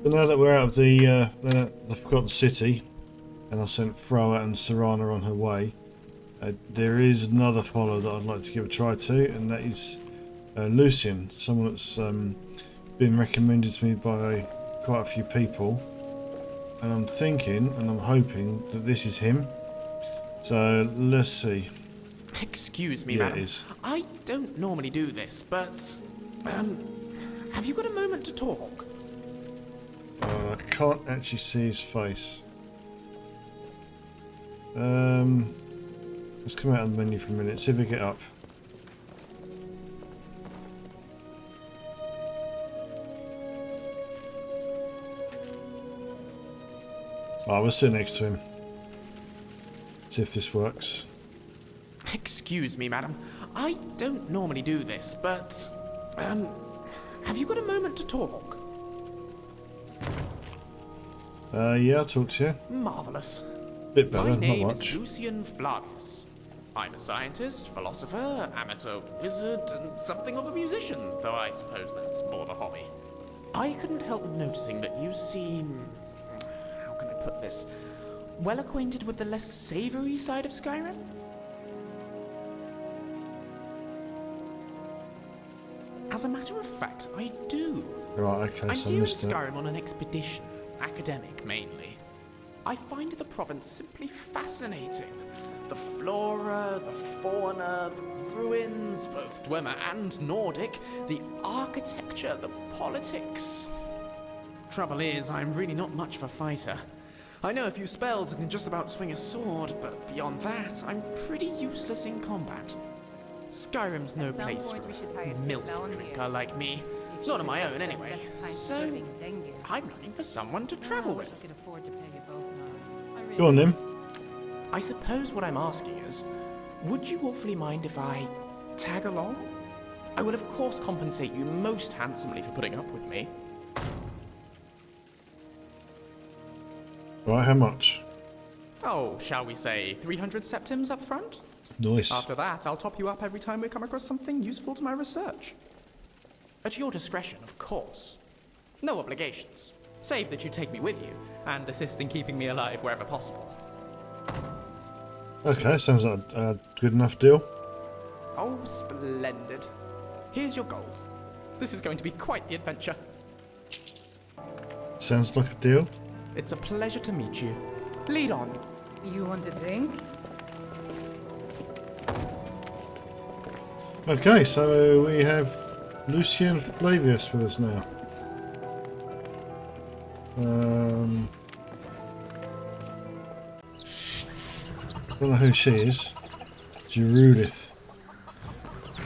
But now that we're out of the Forgotten City, and I sent Thrower and Serana on her way, there is another follower that I'd like to give a try to, and that is Lucian, someone that's been recommended to me by quite a few people. And I'm thinking, and I'm hoping, that this is him. So, let's see. Excuse me, Yeah, madam. it is. I don't normally do this, but... have you got a moment to talk? I can't actually see his face. Let's come out of the menu for a minute, see if we get up. Oh, we'll sit next to him. See if this works. Excuse me, madam. I don't normally do this, but... have you got a moment to talk? Yeah, I'll talk to you. Marvellous. Bit better, My not name much. is Lucian Flavius. I'm a scientist, philosopher, amateur wizard, and something of a musician, though I suppose that's more of a hobby. I couldn't help noticing that you seem... how can I put this? Well acquainted with the less savoury side of Skyrim? As a matter of fact, I do. Right, okay, I'm so I here in missed it. Skyrim on an expedition, academic mainly. I find the province simply fascinating. The flora, the fauna, the ruins, both Dwemer and Nordic, the architecture, the politics. Trouble is, I'm really not much of a fighter. I know a few spells and can just about swing a sword, but beyond that, I'm pretty useless in combat. Skyrim's no place for a milk drinker like me. Not on my own, anyway. So, I'm looking for someone to travel with. Go on then. I suppose what I'm asking is, would you awfully mind if I tag along? I will of course compensate you most handsomely for putting up with me. Right, how much? Oh, shall we say 300 septims up front? Nice. After that, I'll top you up every time we come across something useful to my research. At your discretion, of course. No obligations. Save that you take me with you, and assist in keeping me alive wherever possible. Okay, sounds like a good enough deal. Oh, splendid. Here's your gold. This is going to be quite the adventure. Sounds like a deal. It's a pleasure to meet you. Lead on. You want a drink? Okay, so we have Lucian Flavius with us now. I don't know who she is. Sheogorath.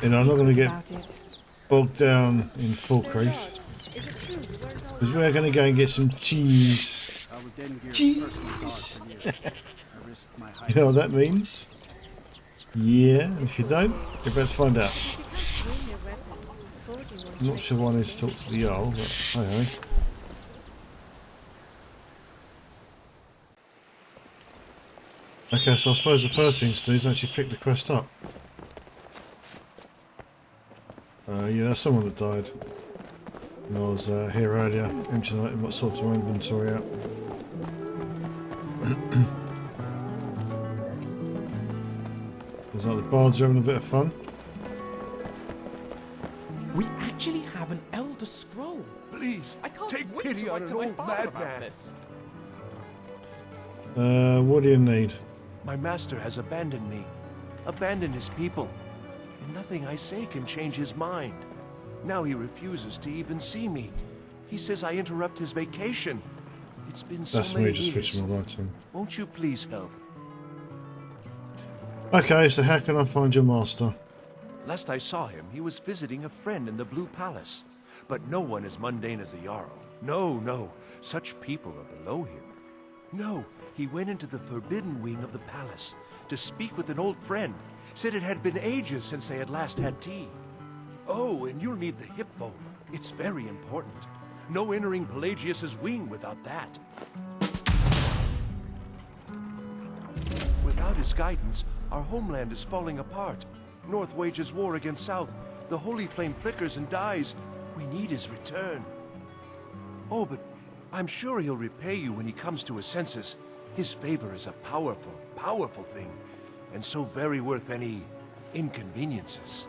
You know, I'm not going to get bogged down in Falkreath. Because we're going to go and get some cheese. Cheese! You know what that means? Yeah, if you don't, you're about to find out. I'm not sure why I need to talk to the Jarl, but hey. Okay, so I suppose the first thing to do is actually pick the quest up. Yeah, that's someone that died. And I was here earlier, emptying what sorts of my inventory out. Looks like the bards are having a bit of fun. We actually have an Elder Scroll. Please, I can't take wait pity to on write an to my old father about madman. this. What do you need? My master has abandoned me, abandoned his people, and nothing I say can change his mind. Now he refuses to even see me. He says I interrupt his vacation. It's been so That's many me just years. switching my right to him. Won't you please help? Okay, so how can I find your master? Last I saw him, he was visiting a friend in the Blue Palace. But no one as mundane as a Jarl. No, such people are below him. No, he went into the forbidden wing of the palace to speak with an old friend. Said it had been ages since they had last had tea. Oh, and you'll need the hip bone. It's very important. No entering Pelagius's wing without that. Without his guidance, our homeland is falling apart. North wages war against South. The holy flame flickers and dies. We need his return. Oh, but I'm sure he'll repay you when he comes to his senses. His favor is a powerful, powerful thing, and so very worth any inconveniences.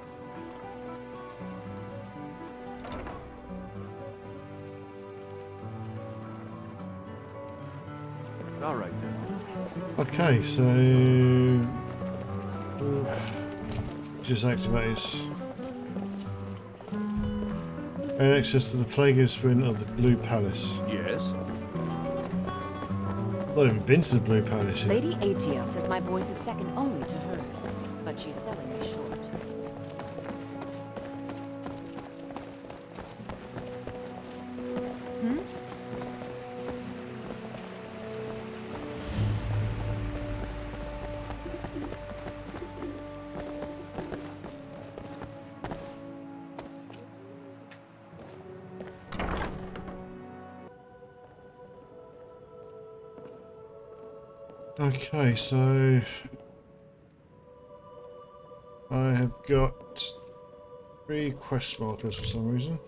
All right then. Okay, so just activate this. Gain access to the Plagueis Win of the Blue Palace. Yes? I've not even been to the Blue Palace yet. Lady Atia says my voice is second only to hers, but she's selling me short. Okay, so I have got 3 quest markers for some reason.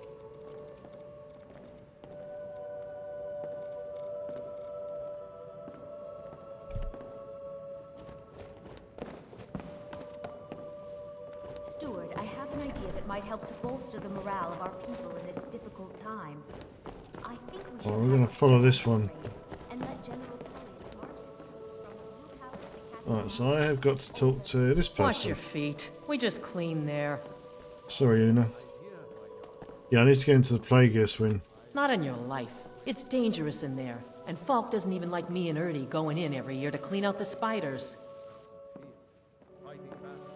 Steward, I have an idea that might help to bolster the morale of our people in this difficult time. I think we should Well, we're going to follow this one. and let General Tullius march his troops from the Blue Palace to Castle. Alright, so I have got to talk to this Watch person. your feet. We just cleaned there. Sorry, Una. Yeah, I need to get into the Plagueis Win. Not in your life. It's dangerous in there. And Falk doesn't even like me and Ertie going in every year to clean out the spiders.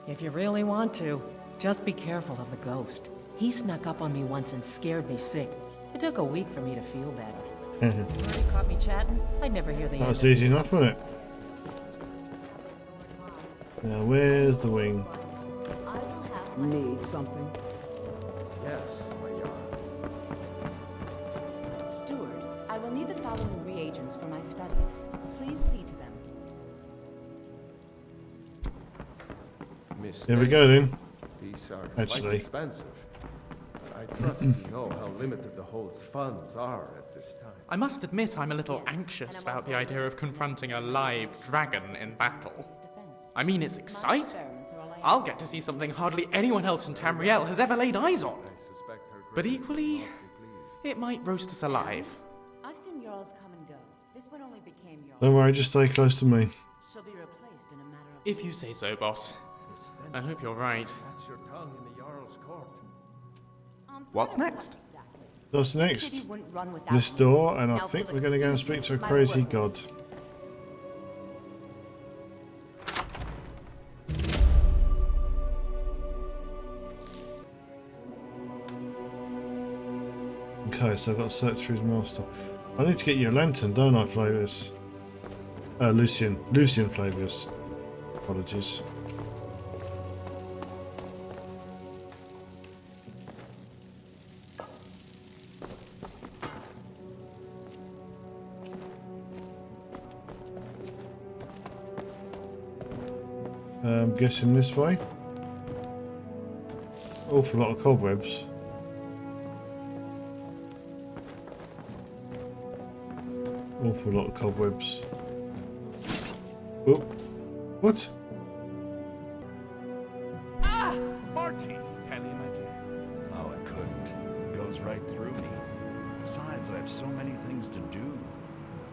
If you really want to, just be careful of the ghost. He snuck up on me once and scared me sick. It took a week for me to feel better. Ertie caught me chatting. I'd never hear the That end was of it. easy enough, wasn't it? Now, where's the wing? I will have my Need something? Yes, my Jarl. steward. I will need the following reagents for my studies. Please see to them. Here we go then. These are Actually. quite expensive. I trust you know how limited the Hold's funds are at this time. I must admit I'm a little Yes, anxious and I'm about also the idea of confronting a live dragon in battle. His defense. I mean, it's My exciting. experiments are all I I'll ask. get to see something hardly anyone else in Tamriel has ever laid eyes on. I suspect her But grace will equally, not be pleased. it might roast us alive. I've seen Jarls come and go. This one only became Jarl. Don't worry, just stay close to me. She'll be replaced in a matter of If you say so, boss. The stench I hope you're right. That's your tongue in the Jarl's court. What's next? Exactly. What's The next? city wouldn't run without This me. door, and I Now think we'll we're going to go and excuse speak to a me, my crazy work god. colleagues. Okay, so I've got to search for his master. I need to get you a lantern, don't I, Flavius? Lucian. Lucian Flavius. Apologies. I'm guessing this way. Awful lot of cobwebs. Awful lot of cobwebs. Oh, what? Marty, tell him again. Oh, I couldn't. It goes right through me. Besides, I have so many things to do.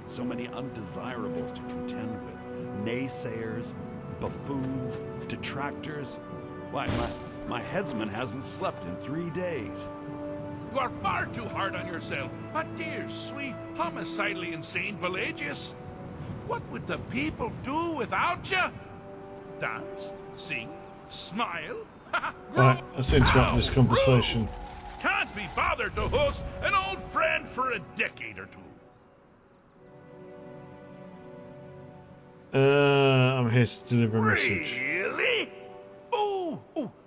So many undesirables to contend with. Naysayers, buffoons, detractors. Why, my headsman hasn't slept in 3 days. You are far too hard on yourself, my dear, sweet, homicidally insane Pelagius. What would the people do without you? Dance, sing, smile? Right, let's interrupt this conversation. Can't be bothered to host an old friend for a decade or two. I'm here to deliver a message. Really? Oh,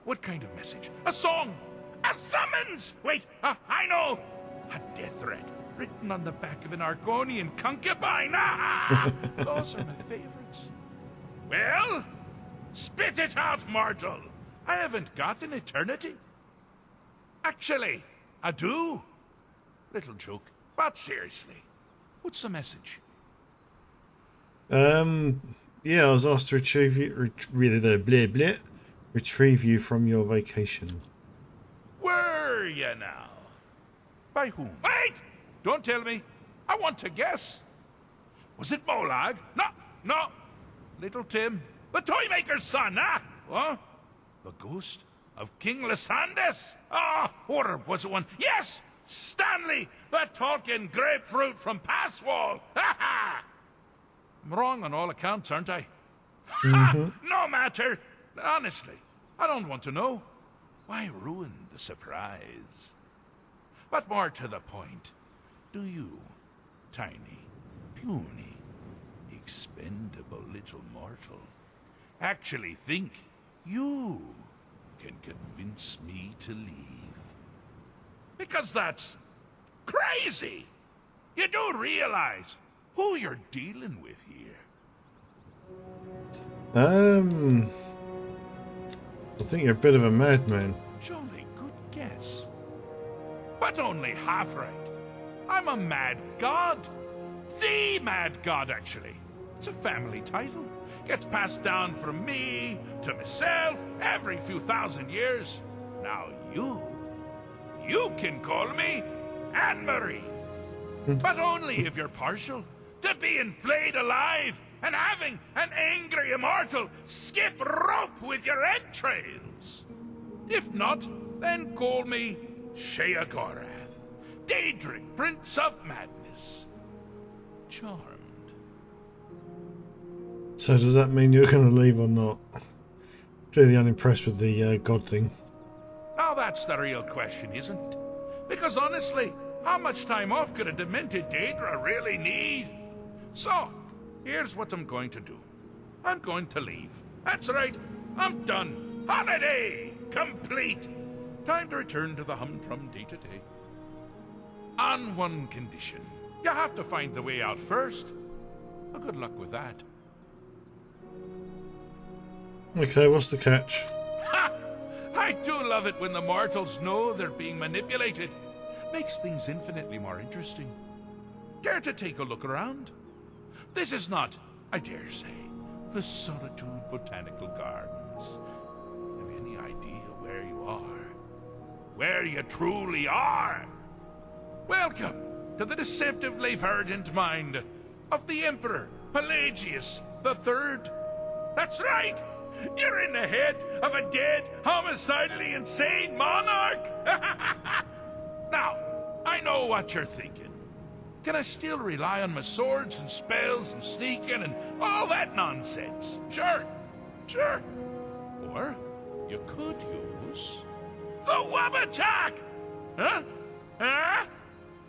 what kind of message? A song? A summons? Wait, I know. A death threat written on the back of an Argonian concubine. Those are my favorites. Well, spit it out, mortal. I haven't got an eternity. Actually, I do. Little joke, but seriously. What's the message? Yeah, I was asked to retrieve you from your vacation. Were you now? By whom? Wait! Don't tell me. I want to guess. Was it Molag? No. Little Tim, the Toymaker's son, huh? Huh? The ghost of King Lysandes? Ah, or was it one? Yes! Stanley, the talking grapefruit from Passwall! Ha ha! I'm wrong on all accounts, aren't I? Ha! No matter! Honestly, I don't want to know. Why ruin the surprise? But more to the point, do you, tiny, puny, expendable little mortal, actually think you can convince me to leave? Because that's crazy! You do realize who you're dealing with here. I think you're a bit of a madman. Jolly good guess. But only half right. I'm a mad god. The mad god, actually. It's a family title. Gets passed down from me to myself every few thousand years. Now you can call me Anne-Marie. But only if you're partial to being flayed alive and having an angry immortal skip rope with your entrails. If not, then call me Sheogorath, Daedric, Prince of Madness. Charmed. So does that mean you're going to leave or not? Clearly unimpressed with the god thing. Now that's the real question, isn't it? Because honestly, how much time off could a demented Daedra really need? So, here's what I'm going to do. I'm going to leave. That's right, I'm done. Holiday complete. Time to return to the humdrum day-to-day. On one condition. You have to find the way out first. Well, good luck with that. Okay, what's the catch? Ha! I do love it when the mortals know they're being manipulated. Makes things infinitely more interesting. Care to take a look around? This is not, I dare say, the Solitude Botanical Gardens. Have you any idea where you are? Where you truly are? Welcome to the deceptively verdant mind of the Emperor Pelagius III. That's right! You're in the head of a dead, homicidally insane monarch! Now, I know what you're thinking. Can I still rely on my swords and spells and sneaking and all that nonsense? Sure. Or you could use the Wabbajack! Huh?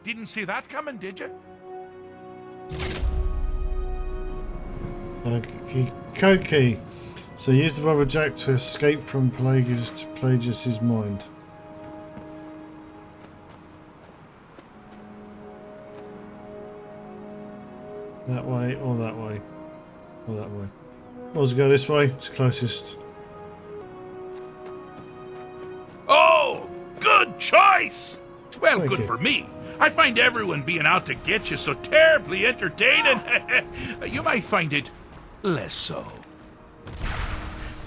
Didn't see that coming, did you? Koki. So use the Wabbajack to escape from Pelagius's mind. That way, or that way, or that way. Let's go this way. It's closest. Oh, good choice! Well, Thank good you. for me. I find everyone being out to get you so terribly entertaining. You might find it less so.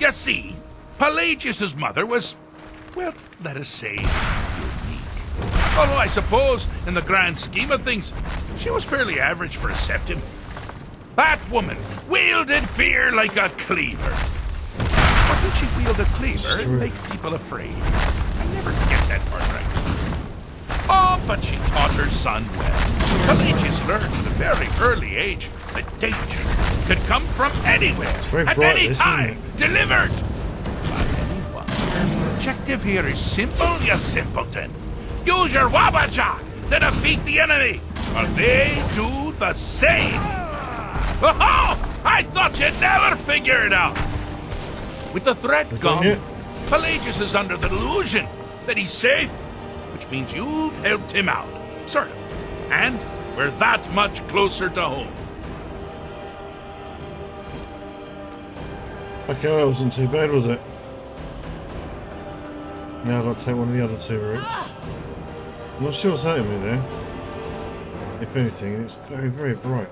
You see, Pelagius's mother was, well, let us say, unique. Although I suppose, in the grand scheme of things, she was fairly average for a septim. That woman wielded fear like a cleaver. Or did she wield a cleaver and make people afraid? I never get that part right. Oh, but she taught her son well. Pelagius learned at a very early age that danger could come from anywhere, at any time, delivered by anyone. The objective here is simple, you simpleton. Use your Wabbajack to defeat the enemy, or they do the same. Oh, I thought you'd never figure it out. With the threat gone, Pelagius is under the delusion that he's safe, which means you've helped him out, sort of. And we're that much closer to home. Okay, that wasn't too bad, was it? Now I've got to take one of the other two routes. I'm not sure what's hurting me there. If anything, it's very, very bright.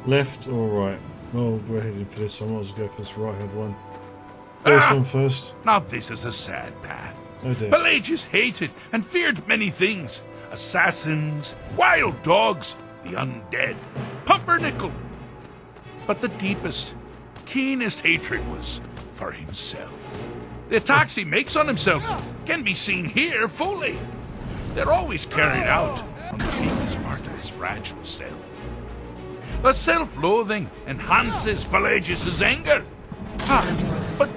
Left or right? Well, we're heading for this one. I was going to go for this right-hand one. This one first. Now this is a sad path. Oh dear. Pelagius hated and feared many things. Assassins, wild dogs, the undead, pumpernickel. But the deepest, keenest hatred was for himself. The attacks he makes on himself can be seen here fully. They're always carried out on the weakest part of his fragile self. The self-loathing enhances Pelagius' anger. But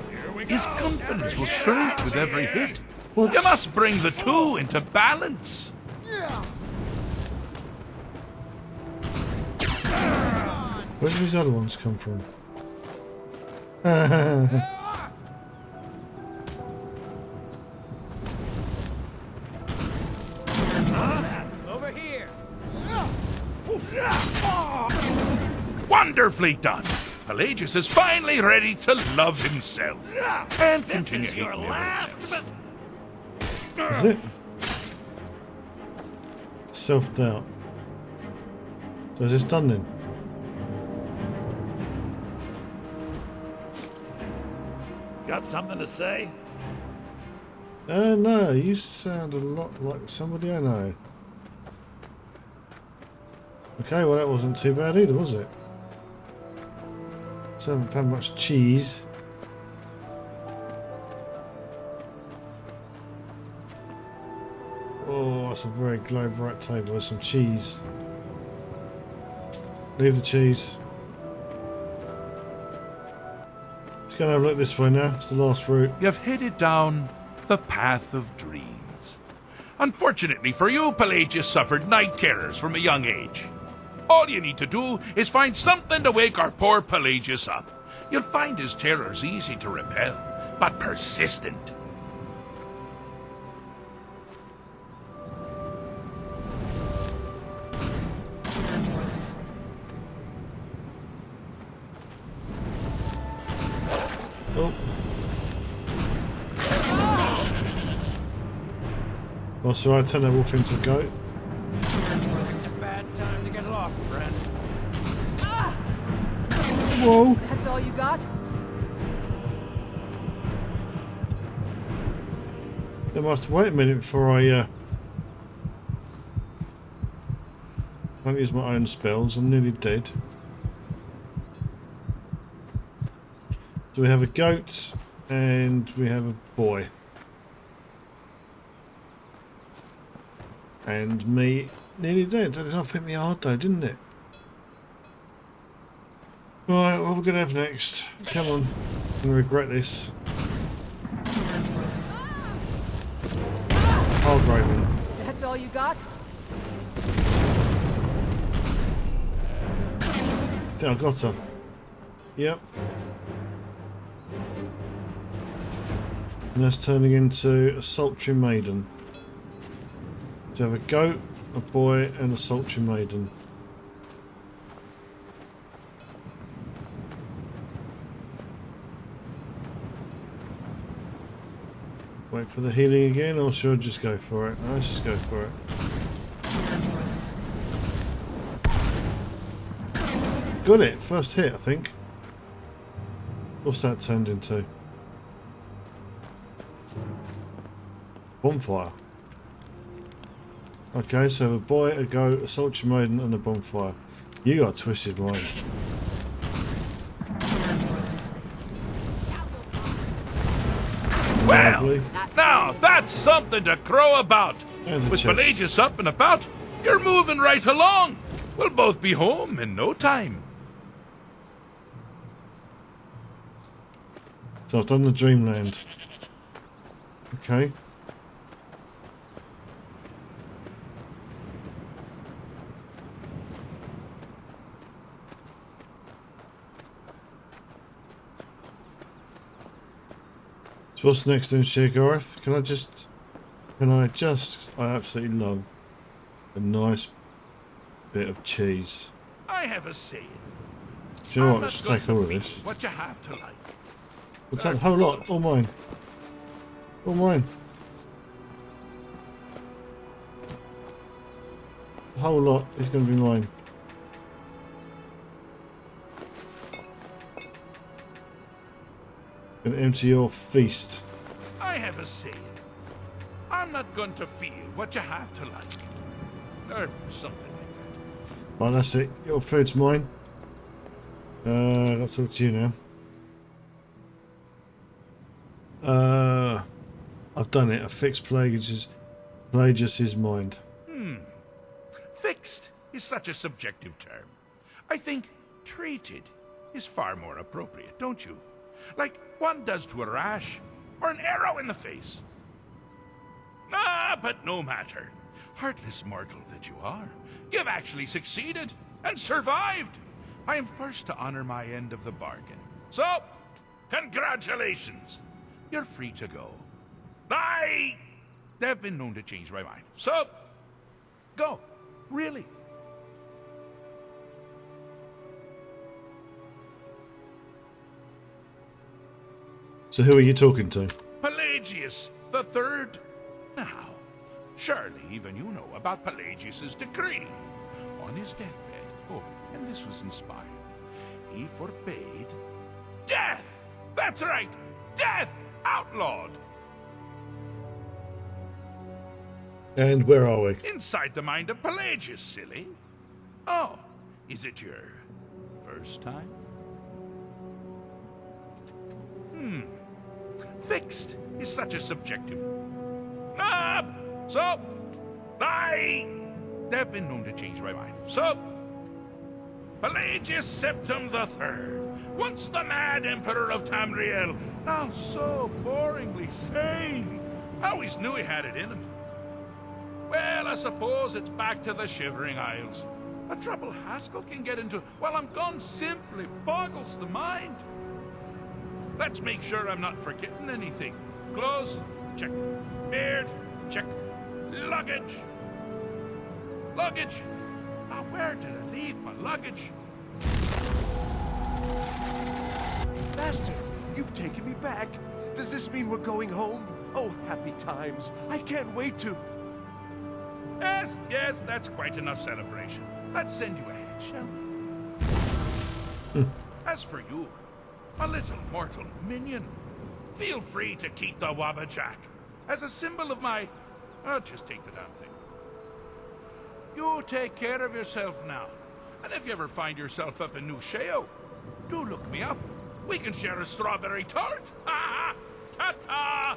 his confidence will shrink with every hit. What? You must bring the two into balance. Where do these other ones come from? Over here. Wonderfully done. Pelagius is finally ready to love himself and continue hating everyone else. Is it? Self-doubt. So is this done then? Got something to say? No, you sound a lot like somebody I know. Okay, well that wasn't too bad either, was it? So I haven't had much cheese. Oh, that's a very glow bright table with some cheese. Leave the cheese. Let's go and have a look this way now. It's the last route. You've headed down the path of dreams. Unfortunately for you, Pelagius suffered night terrors from a young age. All you need to do is find something to wake our poor Pelagius up. You'll find his terrors easy to repel, but persistent. Oh. Well, so I turn that wolf into a goat. A bad time to get lost, friend. Whoa! That's all you got? I must wait a minute before I can't use my own spells. I'm nearly dead. So we have a goat and we have a boy. And me nearly dead. That did not hit me hard though, didn't it? Right, what are we going to have next? Come on. I'm going to regret this. Hard Raven. That's all you got? I think I got her. Yep. And that's turning into a sultry maiden. So you have a goat, a boy, and a sultry maiden. Wait for the healing again, or should I just go for it? No, let's just go for it. Got it! First hit, I think. What's that turned into? Bonfire. Okay, so a boy, a goat, a sultry maiden, and a bonfire. You got a twisted mind. Well, Lovely. now that's something to crow about. And a With chest. Pelagius up and about, you're moving right along. We'll both be home in no time. So I've done the Dreamland. Okay. So what's next in Sheogorath? I absolutely love a nice bit of cheese. I have a saying. Do you know I'm what? not Let's going take to all of feel this. what you have to like. What's that? The whole lot? All mine. All mine. The whole lot is going to be mine. Gonna empty your feast. I have a saying. I'm not going to feel what you have to like. Or something like that. Right, that's it. Your food's mine. I'll talk to you now. I've done it. I fixed Pelagius's mind. Fixed is such a subjective term. I think treated is far more appropriate, don't you? Like one does to a rash or an arrow in the face. Ah, but no matter. Heartless mortal that you are, you've actually succeeded and survived. I am first to honor my end of the bargain. So, congratulations. You're free to go. They've been known to change my mind. So, go. Really. So who are you talking to? Pelagius the Third. Now, surely even you know about Pelagius's decree. On his deathbed, and this was inspired, he forbade death! That's right! Death! Outlawed! And where are we? Inside the mind of Pelagius, silly. Oh, is it your first time? Fixed is such a subjective... They've been known to change my mind. So, Pelagius Septim the Third, once the mad emperor of Tamriel, now so boringly sane. I always knew he had it in him. Well, I suppose it's back to the Shivering Isles. The trouble Haskell can get into while I'm gone simply boggles the mind. Let's make sure I'm not forgetting anything. Clothes, check. Beard, check. Luggage. Luggage. Now, where did I leave my luggage? Master, you've taken me back. Does this mean we're going home? Oh, happy times. I can't wait to... Yes, that's quite enough celebration. Let's send you ahead, shall we? As for you, a little mortal minion, feel free to keep the Wabbajack as a symbol of my... just take the damn thing. You take care of yourself now. And if you ever find yourself up in New Sheo, do look me up. We can share a strawberry tart. Ha! Ta-ta!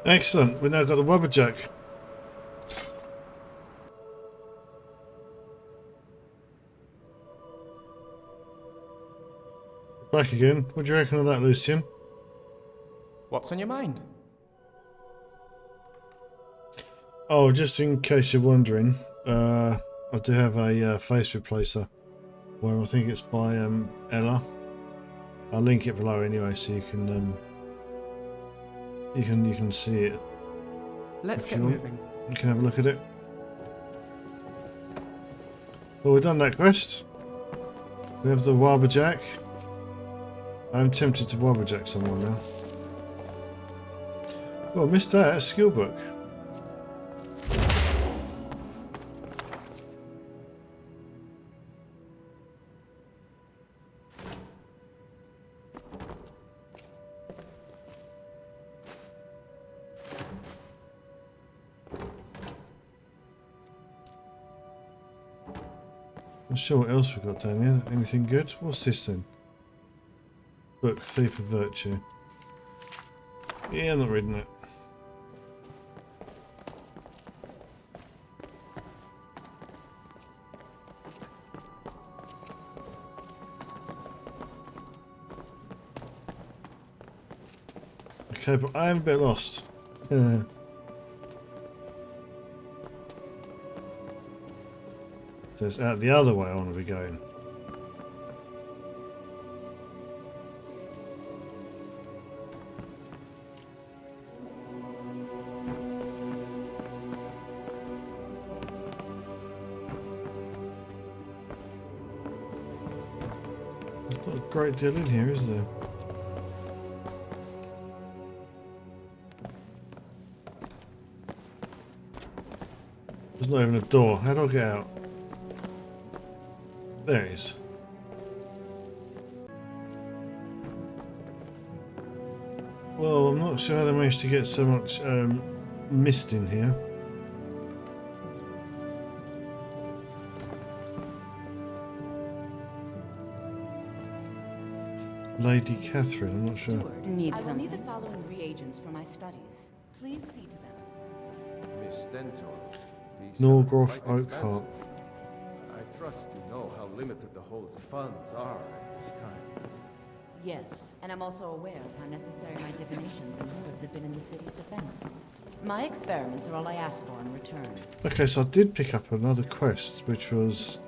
Excellent. We've now got the Wabbajack. Back again. What do you reckon of that, Lucian? What's on your mind? Oh, just in case you're wondering, I do have a face replacer. Well, I think it's by Ella. I'll link it below anyway, so you can see it. Let's If get you want. moving. You can have a look at it. Well, we've done that quest. We have the Wabbajack. I'm tempted to Wabbajack someone now. Well, missed that. A skill book. Not sure what else we've got down here. Anything good? What's this then? Book, Thief of Virtue. Yeah, I'm not reading it. Okay, but I am a bit lost. So it's out the other way I want to be going. Not a great deal in here, is there? There's not even a door. How do I get out? There it is. Well, I'm not sure how they managed to get so much mist in here. Lady Catherine, I'm not sure. I will need the following reagents for my studies. Please see to them. Miss Stentor, these Norgroth are quite Oakhart. expensive. I trust you know how limited the hold's funds are at this time. Yes, and I'm also aware of how necessary my divinations and words have been in the city's defense. My experiments are all I ask for in return. Okay, so I did pick up another quest, which was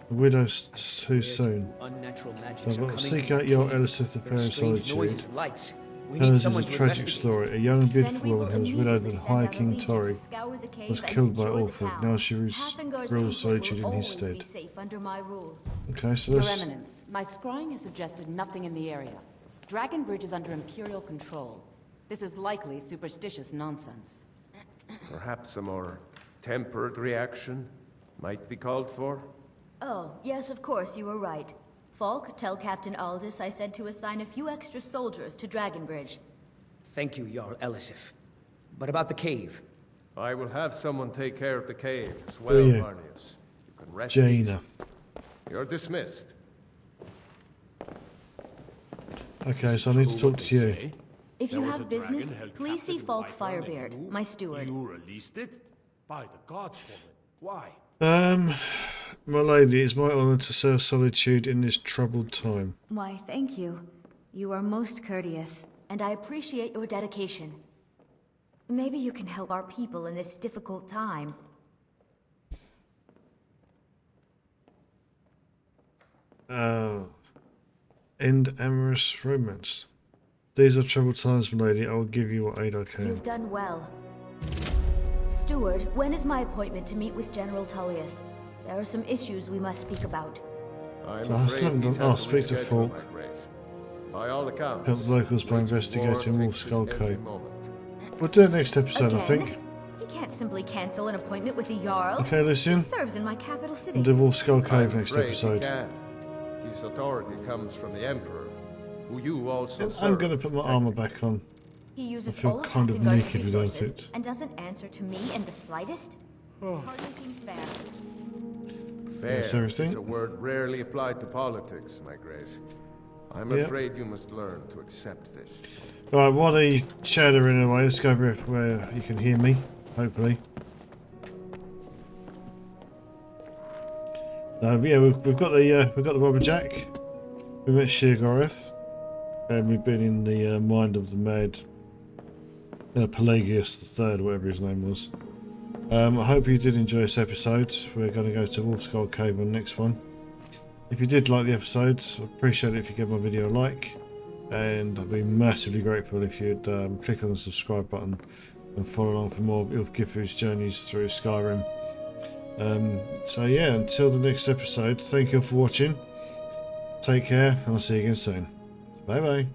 The Widow's Too Soon. So I've got to seek out your Elisith the Pair of Solitude. Hers is a tragic story. A young and beautiful woman who was widowed when High King Tori was killed by Orphan. Now she rules Solitude in his stead. Okay, so Your let's... Eminence, my scrying has suggested nothing in the area. Dragon Bridge is under Imperial control. This is likely superstitious nonsense. Perhaps a more tempered reaction might be called for? Oh, yes, of course, you were right. Falk, tell Captain Aldous I said to assign a few extra soldiers to Dragonbridge. Thank you, Jarl Elisif. But about the cave? I will have someone take care of the cave as well, yeah. Marnius. You can rest Jaina. easy. You're dismissed. Okay, so I need to talk to you. If you have business, please see Falk Firebeard, my steward. You released it? By the gods, woman. Why? My lady, it's my honour to serve Solitude in this troubled time. Why, thank you. You are most courteous, and I appreciate your dedication. Maybe you can help our people in this difficult time. End amorous romance. These are troubled times, my lady. I will give you what aid I can. You've done well. Steward, when is my appointment to meet with General Tullius? There are some issues we must speak about. I'm So I afraid haven't he's done- oh, had to speak to reschedule, Falk. my grace. By all accounts, Help the locals by waging investigating war Wolf takes Skull his every Cave. moment. We'll do it next episode, I Again? think. He can't simply cancel an appointment with the Jarl. Okay, Lucian. He serves in my capital city. We'll do Wolf Skull Cave I'm next afraid he episode. can. His authority comes from the Emperor, who you also I'm serve. going to put my armour back on. He uses I feel all of kind of Hafingard's naked without resources it. and doesn't answer to me in the slightest. This hardly seems fair. Fair That's everything. is a word rarely applied to politics, my grace. I'm Yeah. afraid you must learn to accept this. Right, while they chattering away, let's go over where you can hear me, hopefully. But yeah, we've got the Wabbajack. We met Sheogorath, and we've been in the mind of the mad Pelagius III, whatever his name was. I hope you did enjoy this episode. We're going to go to Wolf Skull Cave on the next one. If you did like the episodes, I'd appreciate it if you give my video a like, and I'd be massively grateful if you'd click on the subscribe button and follow along for more of Ilfgifu's journeys through Skyrim. So yeah, until the next episode, thank you all for watching. Take care, and I'll see you again soon. Bye bye.